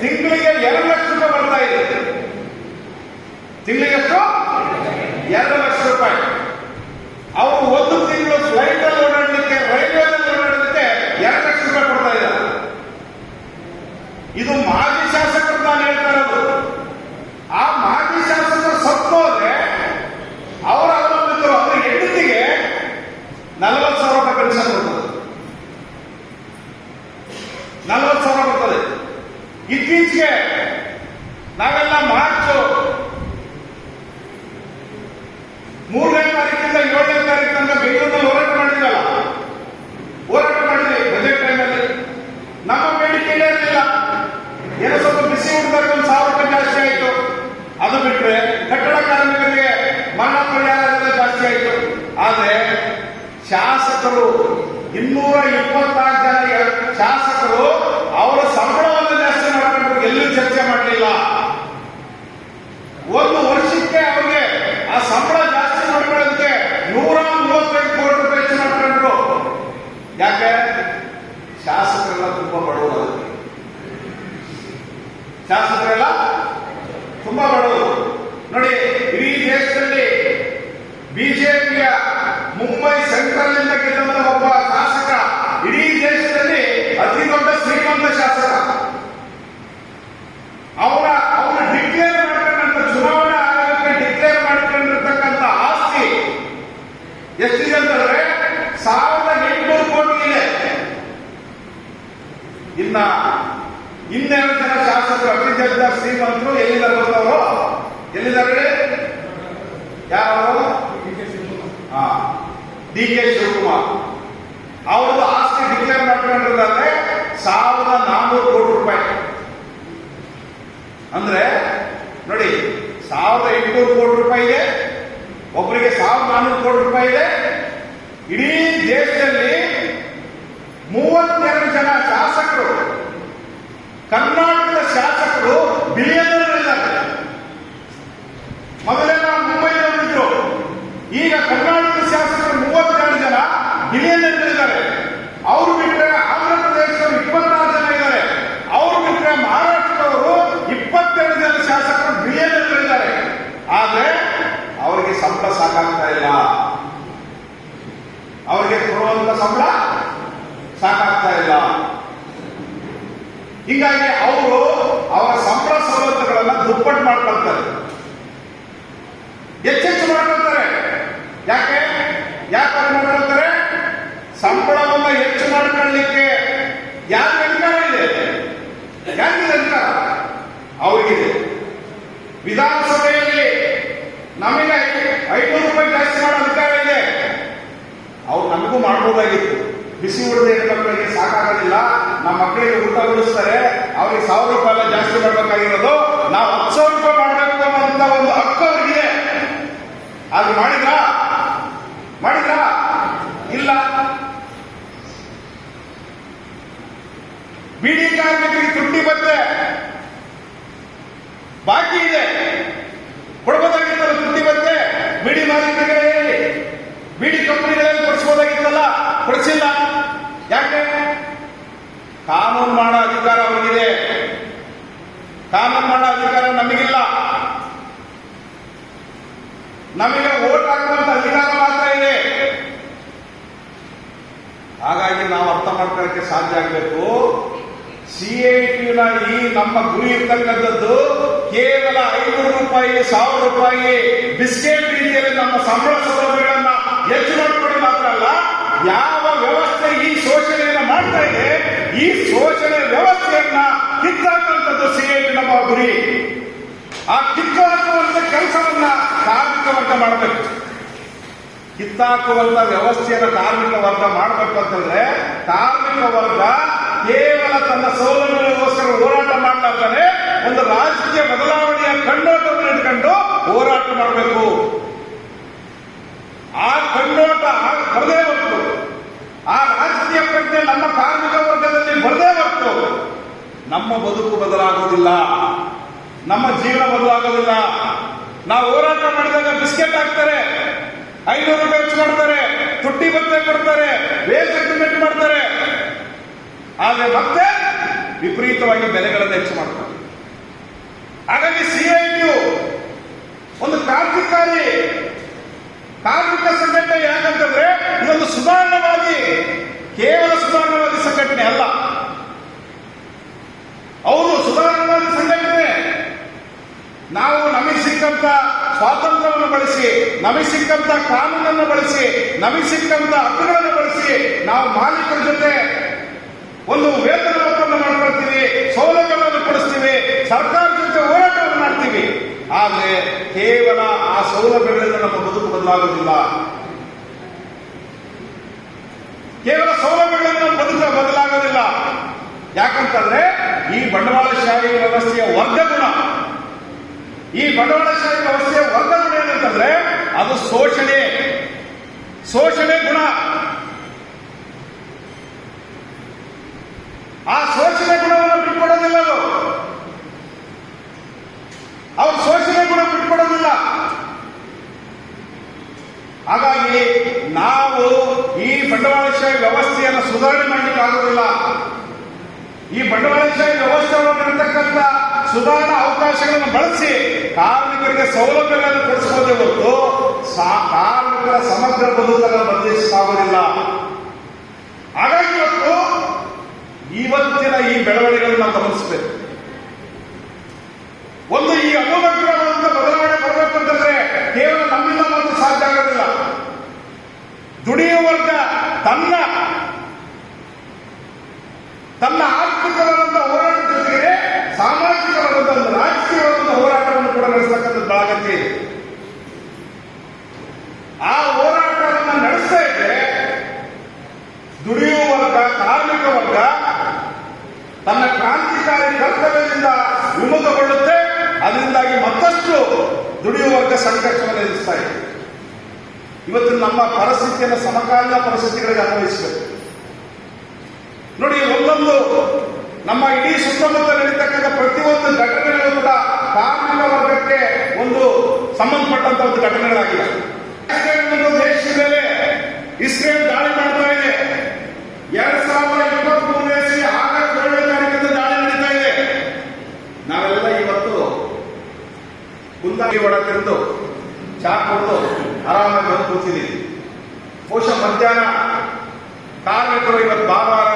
ತಿಂಗಳಿಗೆ 2 ಲಕ್ಷ ರೂಪಾಯಿ ಬರ್ತಾ ಇದೆ. ತಿಂಗಳಿಗೆ ಎಷ್ಟು? 2 ಲಕ್ಷ ರೂಪಾಯಿ. ಅವರು ಒಂದು ತಿಂಗಳು ಫ್ಲೈಟ್ ಅಲ್ಲಿ ಓಡಾಡಲಿಕ್ಕೆ, ರೈಲ್ವೆದಲ್ಲಿ ಓಡಾಡಲಿಕ್ಕೆ 2 ಲಕ್ಷ ರೂಪಾಯಿ ಕೊಡ್ತಾ ಇದ್ದಾರೆ. ಇದು ಮಾಜಿ ಶಾಸಕರು ನಾನು ಹೇಳ್ತಾ ಇರೋದು. ಆ ಮಾಜಿ ಶಾಸಕರು ಸತ್ತೋದ್ರೆ ಅವರ ಅವಲಂಬಿತರು ಅವರ ಹೆಂಡತಿಗೆ 40,000 ರೂಪಾಯಿ ಪೆನ್ಷನ್ ಬರ್ತದೆ. 40,000 ಬರ್ತದೆ. ಇತ್ತೀಚೆಗೆ ನಾವೆಲ್ಲ ಮಾರ್ಚ್ 3ನೇ ತಾರೀಕಿಂದ 7ನೇ ತಾರೀಕು ತನಕ ಬೆಂಗಳೂರಿನಲ್ಲಿ ಹೋರಾಟ ಮಾಡಿದ್ವಲ್ಲ, ಹೋರಾಟ ಮಾಡಿದ್ವಿ ಬಜೆಟ್ ಟೈಮಲ್ಲಿ. ನಮ್ಮ ಬೇಡಿಕೆ ಇರಲಿಲ್ಲ. ಏನೋ ಸ್ವಲ್ಪ ಬಿಸಿ ಹುಡುಗರಿಗೆ 1,000 ರೂಪಾಯಿ ಜಾಸ್ತಿ ಆಯಿತು. ಅದು ಬಿಟ್ಟರೆ ಕಟ್ಟಡ ಕಾರ್ಮಿಕರಿಗೆ ಮರಣ ಪರಿಹಾರ ಜಾಸ್ತಿ ಆಯಿತು. ಆದರೆ ಶಾಸಕರು 224 ಜನ ಶಾಸಕರು ಅವರ ಸಂಬಳವನ್ನು ಜಾಸ್ತಿ ಮಾಡಿಕೊಂಡು ಎಲ್ಲೂ ಚರ್ಚೆ ಮಾಡಲಿಲ್ಲ. ಒಂದು ವರ್ಷಕ್ಕೆ ಅವರಿಗೆ ಆ ಸಂಬಳ ಜಾಸ್ತಿ ಮಾಡ್ಕೊಳ್ಳೋದಕ್ಕೆ 135 ಕೋಟಿ ರೂಪಾಯಿ ಹೆಚ್ಚು ಮಾಡ್ಕೊಂಡ್ರು. ಯಾಕೆ? ಶಾಸಕರೆಲ್ಲ ತುಂಬಾ ಬಡವರು. ಶಾಸಕರೆಲ್ಲ ತುಂಬಾ ಬಡವರು. ನೋಡಿ, ಇಡೀ ದೇಶದಲ್ಲಿ ಬಿಜೆಪಿಯ ಮುಂಬೈ ಸೆಂಟ್ರಲ್ ಇಂದ ಗೆದ್ದಂತ ಒಬ್ಬ ಶಾಸಕ ಇಡೀ ದೇಶದಲ್ಲಿ ಅತಿ ದೊಡ್ಡ ಶ್ರೀಮಂತ ಶಾಸಕ. ಅವರ ಡಿಕ್ಲೇರ್ ಮಾಡ್ಕೊಂಡಂತ ಚುನಾವಣಾ ಆಯೋಗಕ್ಕೆ ಡಿಕ್ಲೇರ್ ಮಾಡ್ಕೊಂಡಿರ್ತಕ್ಕಂಥ ಆಸ್ತಿ ಎಷ್ಟಿದೆ ಅಂತಂದ್ರೆ 1,800 ಕೋಟಿ ಇದೆ. ಇನ್ನೆರಡು ಜನ ಶಾಸಕರು ಅತಿ ದೊಡ್ಡ ಶ್ರೀಮಂತರು ಎಲ್ಲಿದ್ದಾರೆ ಗೊತ್ತವರು? ಎಲ್ಲಿದ್ದಾರೆ? ಯಾರು? D K Shivakumar. ಅವ್ರದ್ದು ಆಸ್ತಿ ಡಿಕ್ಲೇರ್ ಮಾಡ್ಕೊಂಡಿರೋದಾದ್ರೆ 1,400 ಕೋಟಿ ರೂಪಾಯಿ. ಅಂದ್ರೆ ನೋಡಿ, 1,800 ಕೋಟಿ ರೂಪಾಯಿ ಇದೆ, ಒಬ್ಬರಿಗೆ 1,400 ಕೋಟಿ ರೂಪಾಯಿ ಇದೆ. ಇಡೀ ದೇಶದಲ್ಲಿ 32 ಜನ ಶಾಸಕರು, ಕರ್ನಾಟಕದ ಶಾಸಕರು ಬಿಲಿಯನರ್ ಇದ್ದಾರೆ. ಮೊದಲೆಲ್ಲ ಮುಂಬೈನವರಿದ್ರು, ಈಗ ಕರ್ನಾಟಕದ ಶಾಸಕರು 32 ಜನ ಬಿಲಿಯನರ್ ಇದ್ದಾರೆ. ಅವರು ಬಿಟ್ಟರೆ ಆಂಧ್ರ ಪ್ರದೇಶದವರು 26 ಜನ ಇದ್ದಾರೆ. ಅವರು ಬಿಟ್ಟರೆ ಮಹಾರಾಷ್ಟ್ರದವರು 22 ಜನ ಶಾಸಕರು ಬಿಲಿಯನರ್ ಇದ್ದಾರೆ. ಆದ್ರೆ ಅವರಿಗೆ ಸಂಬಳ ಸಾಕಾಗ್ತಾ ಇಲ್ಲ. ಅವರಿಗೆ ಕೊಡುವಂತ ಸಂಬಳ ಸಾಕಾಗ್ತಾ ಇಲ್ಲ. ಹೀಗಾಗಿ ಅವರು ಅವರ ಸಂಬಳ ಸವಲತ್ತುಗಳನ್ನ ದುಪ್ಪಟ್ಟು ಮಾಡ್ಕೊಳ್ತಾರೆ, ಹೆಚ್ಚೆಚ್ಚು ಮಾಡ್ಕೊಳ್ತಾರೆ. ಯಾಕೆ ಮಾಡ್ಕೊಳ್ತಾರೆ? ಸಂಬಳವನ್ನು ಹೆಚ್ಚು ಮಾಡ್ಕೊಳ್ಳಲಿಕ್ಕೆ ಯಾರಿಗೆ ಅಧಿಕಾರ ಇದೆ? ಯಾರಿಗಿದೆ ಅಧಿಕಾರ? ಅವರಿಗಿದೆ. ವಿಧಾನಸಭೆಯಲ್ಲಿ ನಮಗೆ 500 ರೂಪಾಯಿ ಜಾಸ್ತಿ ಮಾಡೋ ಅಧಿಕಾರ ಇದೆ. ಅವ್ರು ನಮಗೂ ಮಾಡಬಹುದಾಗಿತ್ತು. ಬಿಸಿ ಉಳಿದ ಹೆಣ್ಮಕ್ಳಿಗೆ ಸಾಕಾಗೋದಿಲ್ಲ, ನಮ್ಮ ಮಕ್ಕಳಿಗೆ ಊಟ ಉಳಿಸ್ತಾರೆ, ಅವ್ರಿಗೆ 1,000 ರೂಪಾಯಿ ಜಾಸ್ತಿ ಮಾಡಬೇಕಾಗಿರೋದು, ನಾವು 10,000 ರೂಪಾಯಿ ಮಾಡಬೇಕು ಅನ್ನೋ ಒಂದು ಹಕ್ಕು ಅವ್ರಿಗಿದೆ. ಅದು ಮಾಡಿದ್ರಾ? ಇಲ್ಲ. ಬಿಡಿ ಕಾರ್ಮಿಕರಿಗೆ ತುಟ್ಟಿ ಭತ್ಯೆ ಬಾಕಿ ಇದೆ, ಕೊಡಬಹುದಾಗಿತ್ತಲ್ಲ ತುಟ್ಟಿ ಭತ್ಯೆ. ಬಿಡಿ ಮಾಲೀಕರಿಗೆ, ಬಿಡಿ ಕಂಪನಿಗಳಲ್ಲಿ ಕೊಡಿಸಬಹುದಾಗಿತ್ತಲ್ಲ, ಕೊಡಿಸಿಲ್ಲ. ಯಾಕೆ? ಕಾನೂನು ಮಾಡೋ ಅಧಿಕಾರ ಅವರಿಗಿದೆ, ಕಾನೂನು ಮಾಡೋ ಅಧಿಕಾರ ನಮಗಿಲ್ಲ. ನಮಗೆ ವೋಟ್ ಹಾಕುವಂತ ಅಧಿಕಾರ ಮಾತ್ರ ಇದೆ. ಹಾಗಾಗಿ ನಾವು ಅರ್ಥ ಮಾಡ್ಕೊಳ್ಳಕ್ಕೆ ಸಾಧ್ಯ ಆಗಬೇಕು. ಸಿಐಟಿನ ಈ ನಮ್ಮ ಗುರಿ ಇರ್ತಕ್ಕಂಥದ್ದು ಕೇವಲ 500 ರೂಪಾಯಿ 1,000 ರೂಪಾಯಿ ಬಿಸ್ಕೆಟ್ ರೀತಿಯಲ್ಲಿ ನಮ್ಮ ಸಂಬಳ ಸೌಲಭ್ಯಗಳನ್ನ ಹೆಚ್ಚು ಮಾಡಿಕೊಂಡು ಮಾತ್ರ ಅಲ್ಲ, ಯಾವ ವ್ಯವಸ್ಥೆ ಈ ಶೋಷಣೆಯನ್ನ ಮಾಡ್ತಾ ಇದೆ, ಈ ಶೋಷಣೆ ವ್ಯವಸ್ಥೆಯನ್ನ ಕಿತ್ತಾಕುವಂಥದ್ದು ಸಿಐಟಿ ನಮ್ಮ ಗುರಿ. ಆ ಕಿತ್ತಾಕುವಂತ ಕೆಲಸವನ್ನ ಕಾರ್ಮಿಕ ವರ್ಗ ಮಾಡಬೇಕು. ಕಿತ್ತಾಕುವಂತ ವ್ಯವಸ್ಥೆಯನ್ನು ಕಾರ್ಮಿಕ ವರ್ಗ ಮಾಡಬೇಕು ಅಂತಂದ್ರೆ, ಕಾರ್ಮಿಕ ವರ್ಗ ಕೇವಲ ತನ್ನ ಸೌಲಭ್ಯಗೋಸ್ಕರ ಹೋರಾಟ ಮಾಡ್ಲಾರ್ದಾನೆ ಒಂದು ರಾಜಕೀಯ ಬದಲಾವಣೆಯ ಕಣ್ಣೋಟವನ್ನು ಇಟ್ಕೊಂಡು ಹೋರಾಟ ಮಾಡಬೇಕು. ಆ ಕಣ್ಣೋಟ ಬರದೇ ಹೊರತು, ಆ ರಾಜಕೀಯ ಪ್ರಜ್ಞೆ ನಮ್ಮ ಕಾರ್ಮಿಕ ವರ್ಗದಲ್ಲಿ ಬರದೇ ಹೊರತು ನಮ್ಮ ಬದುಕು ಬದಲಾಗೋದಿಲ್ಲ, ನಮ್ಮ ಜೀವನ ಬದಲಾಗೋದಿಲ್ಲ. ನಾವು ಹೋರಾಟ ಮಾಡಿದಾಗ ಬಿಸ್ಕೆಟ್ ಹಾಕ್ತಾರೆ, 500 ರೂಪಾಯಿ ಹೆಚ್ಚು ಮಾಡ್ತಾರೆ, ತುಟ್ಟಿ ಭತ್ಯೆ ಕೊಡ್ತಾರೆ, ವೇಜ್ ಅಗ್ರಿಮೆಂಟ್ ಮಾಡ್ತಾರೆ. ಆದ್ರೆ ಮತ್ತೆ ವಿಪರೀತವಾಗಿ ಬೆಲೆಗಳನ್ನು ಹೆಚ್ಚು ಮಾಡ್ತಾರೆ. ಹಾಗಾಗಿ ಸಿಐಟಿಯು ಒಂದು ಕ್ರಾಂತಿಕಾರಿ ಕಾರ್ಮಿಕ ಸಂಘಟನೆ. ಯಾಕಂತಂದ್ರೆ ಇದೊಂದು ಸುಧಾರಣವಾದಿ, ಕೇವಲ ಸುಧಾರಣವಾದಿ ಸಂಘಟನೆ ಅಲ್ಲ, ಅವರು ಸುಧಾರಣವಾದಿ ಸಂಘಟನೆ. ನಾವು ನಮಗೆ ಸಿಕ್ಕಂತ ಸ್ವಾತಂತ್ರ್ಯವನ್ನು ಬಳಸಿ, ನಮಗೆ ಸಿಕ್ಕಂತ ಕಾನೂನನ್ನು ಬಳಸಿ, ನಮಗೆ ಸಿಕ್ಕಂತ ಹಕ್ಕುಗಳನ್ನು ಬಳಸಿ ನಾವು ಮಾಲೀಕರ ಜೊತೆ ಒಂದು ವೇತನ ಒಪ್ಪಂದ ಮಾಡ್ಕೊಳ್ತೀವಿ, ಸೌಲಭ್ಯಗಳನ್ನು ಕೊಡಿಸ್ತೀವಿ, ಸರ್ಕಾರದ ಜೊತೆ ಹೋರಾಟವನ್ನು ಮಾಡ್ತೀವಿ. ಆದರೆ ಕೇವಲ ಆ ಸೌಲಭ್ಯಗಳಿಂದ ನಮ್ಮ ಬದುಕು ಬದಲಾಗುವುದಿಲ್ಲ. ಕೇವಲ ಸೌಲಭ್ಯಗಳಿಂದ ನಮ್ಮ ಬದುಕು ಬದಲಾಗೋದಿಲ್ಲ. ಯಾಕಂತಂದ್ರೆ ಈ ಬಂಡವಾಳಶಾಹಿ ವ್ಯವಸ್ಥೆಯ ವರ್ಗಗುಣ, ಈ ಬಂಡವಾಳಶಾಹಿ ವ್ಯವಸ್ಥೆಯ ವರ್ಗಗುಣ ಏನಂತಂದ್ರೆ ಅದು ಶೋಷಣೆ ಗುಣ. ಆ ಶೋಷಣೆ ಗುಣವನ್ನು ಬಿಟ್ಕೊಡೋದಿಲ್ಲ. ಅವರು ಶೋಷಣೆ ಗುಣ ಬಿಟ್ಕೊಡೋದಿಲ್ಲ. ಹಾಗಾಗಿ ನಾವು ಈ ಬಂಡವಾಳಶಾಹಿ ವ್ಯವಸ್ಥೆಯನ್ನು ಸುಧಾರಣೆ ಮಾಡಲಿಕ್ಕೆ ಆಗೋದಿಲ್ಲ. ಈ ಬಂಡವಾಳಶಾಹಿ ವ್ಯವಸ್ಥೆಯಲ್ಲಿರತಕ್ಕಂಥ ಸುಧಾರಣಾ ಅವಕಾಶಗಳನ್ನು ಬಳಸಿ ಕಾರ್ಮಿಕರಿಗೆ ಸೌಲಭ್ಯಗಳನ್ನು ಕೊಡಿಸಬಹುದೇ ಹೊರತು ಕಾರ್ಮಿಕರ ಸಮಗ್ರ ಬದುಕನ್ನು ಬದಲಿಸಲಾಗುವುದಿಲ್ಲ. ಹಾಗಾಗಿ ಇವತ್ತಿನ ಈ ಬೆಳವಣಿಗೆಗಳನ್ನು ನಾವು ಗಮನಿಸಬೇಕು. ಒಂದು ಈ ಅಮೂಲಾಗ್ರವಾದಂತ ಬದಲಾವಣೆ ಬರಬೇಕಂತಂದ್ರೆ ಕೇವಲ ನಮ್ಮಿಂದ ಮಾತ್ರ ಸಾಧ್ಯ ಆಗೋದಿಲ್ಲ. ದುಡಿಯುವ ವರ್ಗ ತನ್ನ ಆರ್ಥಿಕವಾದಂತಹ ಹೋರಾಟದ ಜೊತೆಗೆ ಸಾಮಾಜಿಕವಾದಂತಹ ರಾಜಕೀಯವಾದಂತಹ ಹೋರಾಟವನ್ನು ಕೂಡ ನಡೆಸತಕ್ಕಂಥದ್ದು ಬಹಳ ಅಗತ್ಯ ಇದೆ. ಆ ಹೋರಾಟವನ್ನು ನಡೆಸ್ತಾ ಇದ್ರೆ ದುಡಿಯುವ ವರ್ಗ, ಕಾರ್ಮಿಕ ವರ್ಗ ತನ್ನ ಕ್ರಾಂತಿಕಾರಿ ಕರ್ತವ್ಯದಿಂದ ವಿಮುಖಗೊಳ್ಳುತ್ತೆ. ಅದರಿಂದಾಗಿ ಮತ್ತಷ್ಟು ದುಡಿಯುವ ವರ್ಗ ಸಂಘರ್ಷವನ್ನು ಎದುರಿಸ್ತಾ ಇದೆ. ಇವತ್ತು ನಮ್ಮ ಪರಿಸ್ಥಿತಿಯನ್ನು ಸಮಕಾಲೀನ ಪರಿಸ್ಥಿತಿಗಳಿಗೆ ಅನ್ವಯಿಸಬೇಕು. ನೋಡಿ, ಒಂದೊಂದು ನಮ್ಮ ಇಡೀ ಸುತ್ತಮುತ್ತ ನಡೀತಕ್ಕಂಥ ಪ್ರತಿಯೊಂದು ಘಟನೆಗಳು ಕೂಡ ಕಾರ್ಮಿಕ ವರ್ಗಕ್ಕೆ ಒಂದು ಸಂಬಂಧಪಟ್ಟಂತ ಒಂದು ಘಟನೆಗಳಾಗಿವೆ. ದೇಶದ ಮೇಲೆ ಇಸ್ರೇಲ್ ದಾಳಿ ಮಾಡ್ತಾ ಇದೆ. 2023 ಆಗಸ್ಟ್ 7ನೇ ತಾರೀಕಿಂದ ದಾಳಿ ನಡೀತಾ ಇದೆ. ನಾವೆಲ್ಲ ಇವತ್ತು ಕುಂದಾಗಿ ಒಡ ತಿಂದು ಚಾ ಕೊಟ್ಟು ಆರಾಮಾಗಿ ಬಂದು ಕೂತಿದ್ದೀವಿ. ಬಹುಶಃ ಮಧ್ಯಾಹ್ನ ಕಾರ್ಮಿಕರು ಇವತ್ತು ಭಾನುವಾರ